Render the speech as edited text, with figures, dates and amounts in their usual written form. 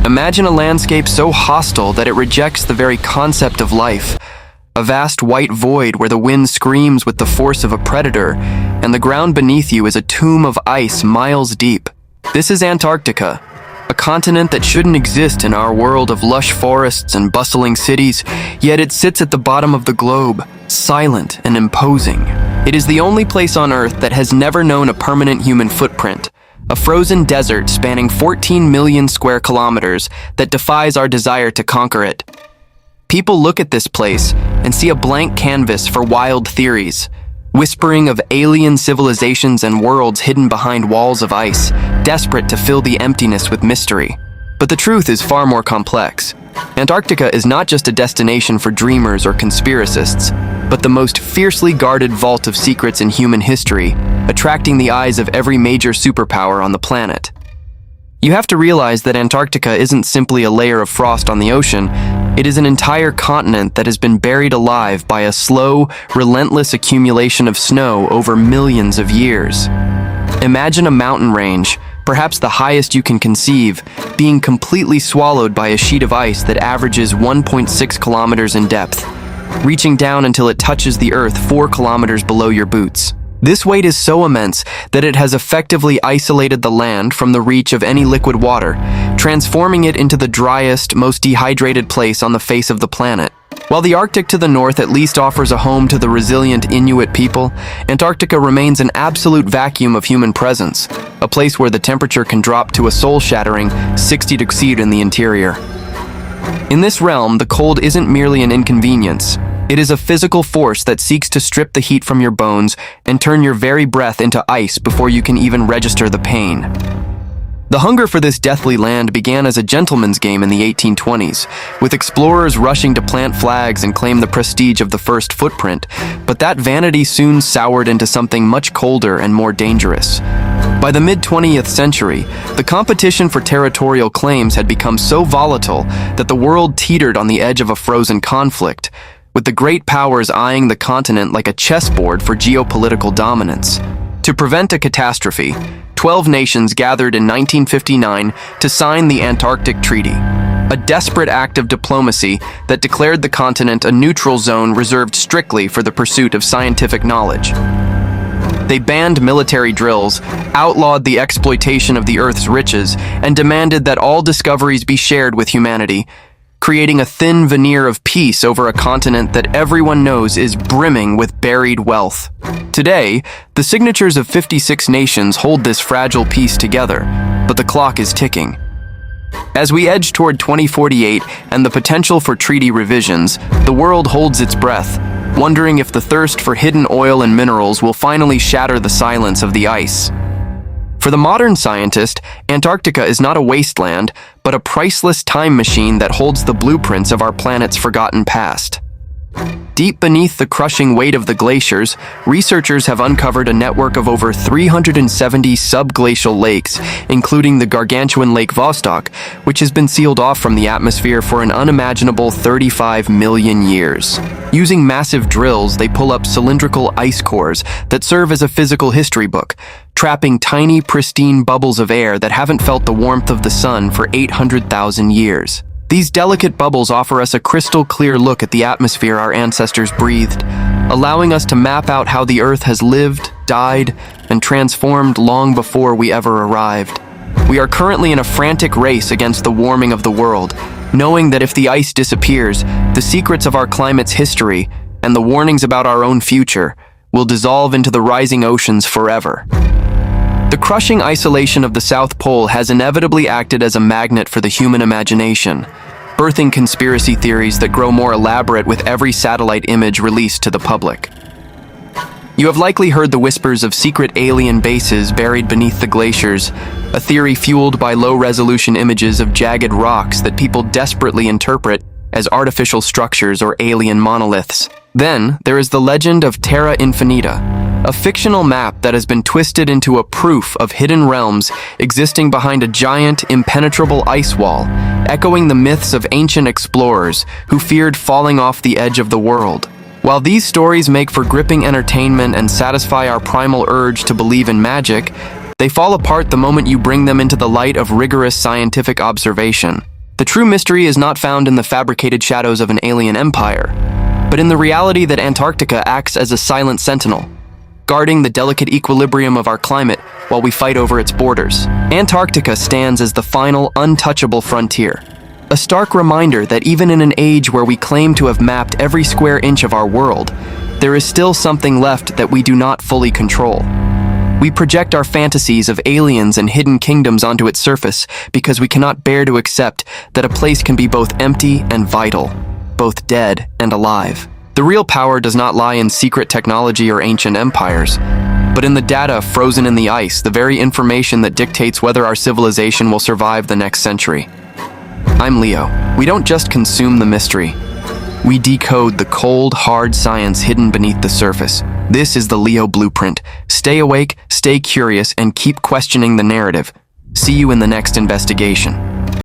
Imagine a landscape so hostile that it rejects the very concept of life. A vast white void where the wind screams with the force of a predator, and the ground beneath you is a tomb of ice miles deep. This is Antarctica, a continent that shouldn't exist in our world of lush forests and bustling cities, yet it sits at the bottom of the globe, silent and imposing. It is the only place on Earth that has never known a permanent human footprint, a frozen desert spanning 14 million square kilometers that defies our desire to conquer it. People look at this place and see a blank canvas for wild theories, whispering of alien civilizations and worlds hidden behind walls of ice, desperate to fill the emptiness with mystery. But the truth is far more complex. Antarctica is not just a destination for dreamers or conspiracists, but the most fiercely guarded vault of secrets in human history, attracting the eyes of every major superpower on the planet. You have to realize that Antarctica isn't simply a layer of frost on the ocean. It is an entire continent that has been buried alive by a slow, relentless accumulation of snow over millions of years. Imagine a mountain range, perhaps the highest you can conceive, being completely swallowed by a sheet of ice that averages 1.6 kilometers in depth, reaching down until it touches the earth 4 kilometers below your boots. This weight is so immense that it has effectively isolated the land from the reach of any liquid water, transforming it into the driest, most dehydrated place on the face of the planet. While the Arctic to the north at least offers a home to the resilient Inuit people, Antarctica remains an absolute vacuum of human presence, a place where the temperature can drop to a soul-shattering 60 degrees in the interior. In this realm, the cold isn't merely an inconvenience. It is a physical force that seeks to strip the heat from your bones and turn your very breath into ice before you can even register the pain. The hunger for this deathly land began as a gentleman's game in the 1820s, with explorers rushing to plant flags and claim the prestige of the first footprint, but that vanity soon soured into something much colder and more dangerous. By the mid-20th century, the competition for territorial claims had become so volatile that the world teetered on the edge of a frozen conflict, with the great powers eyeing the continent like a chessboard for geopolitical dominance. To prevent a catastrophe, 12 nations gathered in 1959 to sign the Antarctic Treaty, a desperate act of diplomacy that declared the continent a neutral zone reserved strictly for the pursuit of scientific knowledge. They banned military drills, outlawed the exploitation of the Earth's riches, and demanded that all discoveries be shared with humanity, creating a thin veneer of peace over a continent that everyone knows is brimming with buried wealth. Today, the signatures of 56 nations hold this fragile peace together, but the clock is ticking. As we edge toward 2048 and the potential for treaty revisions, the world holds its breath, wondering if the thirst for hidden oil and minerals will finally shatter the silence of the ice. For the modern scientist, Antarctica is not a wasteland, but a priceless time machine that holds the blueprints of our planet's forgotten past. Deep beneath the crushing weight of the glaciers, researchers have uncovered a network of over 370 subglacial lakes, including the gargantuan Lake Vostok, which has been sealed off from the atmosphere for an unimaginable 35 million years. Using massive drills, they pull up cylindrical ice cores that serve as a physical history book, trapping tiny, pristine bubbles of air that haven't felt the warmth of the sun for 800,000 years. These delicate bubbles offer us a crystal-clear look at the atmosphere our ancestors breathed, allowing us to map out how the Earth has lived, died, and transformed long before we ever arrived. We are currently in a frantic race against the warming of the world, knowing that if the ice disappears, the secrets of our climate's history and the warnings about our own future will dissolve into the rising oceans forever. The crushing isolation of the South Pole has inevitably acted as a magnet for the human imagination, birthing conspiracy theories that grow more elaborate with every satellite image released to the public. You have likely heard the whispers of secret alien bases buried beneath the glaciers, a theory fueled by low-resolution images of jagged rocks that people desperately interpret as artificial structures or alien monoliths. Then, there is the legend of Terra Infinita, a fictional map that has been twisted into a proof of hidden realms existing behind a giant, impenetrable ice wall, echoing the myths of ancient explorers who feared falling off the edge of the world. While these stories make for gripping entertainment and satisfy our primal urge to believe in magic, they fall apart the moment you bring them into the light of rigorous scientific observation. The true mystery is not found in the fabricated shadows of an alien empire, but in the reality that Antarctica acts as a silent sentinel, guarding the delicate equilibrium of our climate while we fight over its borders. Antarctica stands as the final, untouchable frontier, a stark reminder that even in an age where we claim to have mapped every square inch of our world, there is still something left that we do not fully control. We project our fantasies of aliens and hidden kingdoms onto its surface because we cannot bear to accept that a place can be both empty and vital, both dead and alive. The real power does not lie in secret technology or ancient empires, but in the data frozen in the ice, the very information that dictates whether our civilization will survive the next century. I'm Leo. We don't just consume the mystery. We decode the cold, hard science hidden beneath the surface. This is the Leo Blueprint. Stay awake, stay curious, and keep questioning the narrative. See you in the next investigation.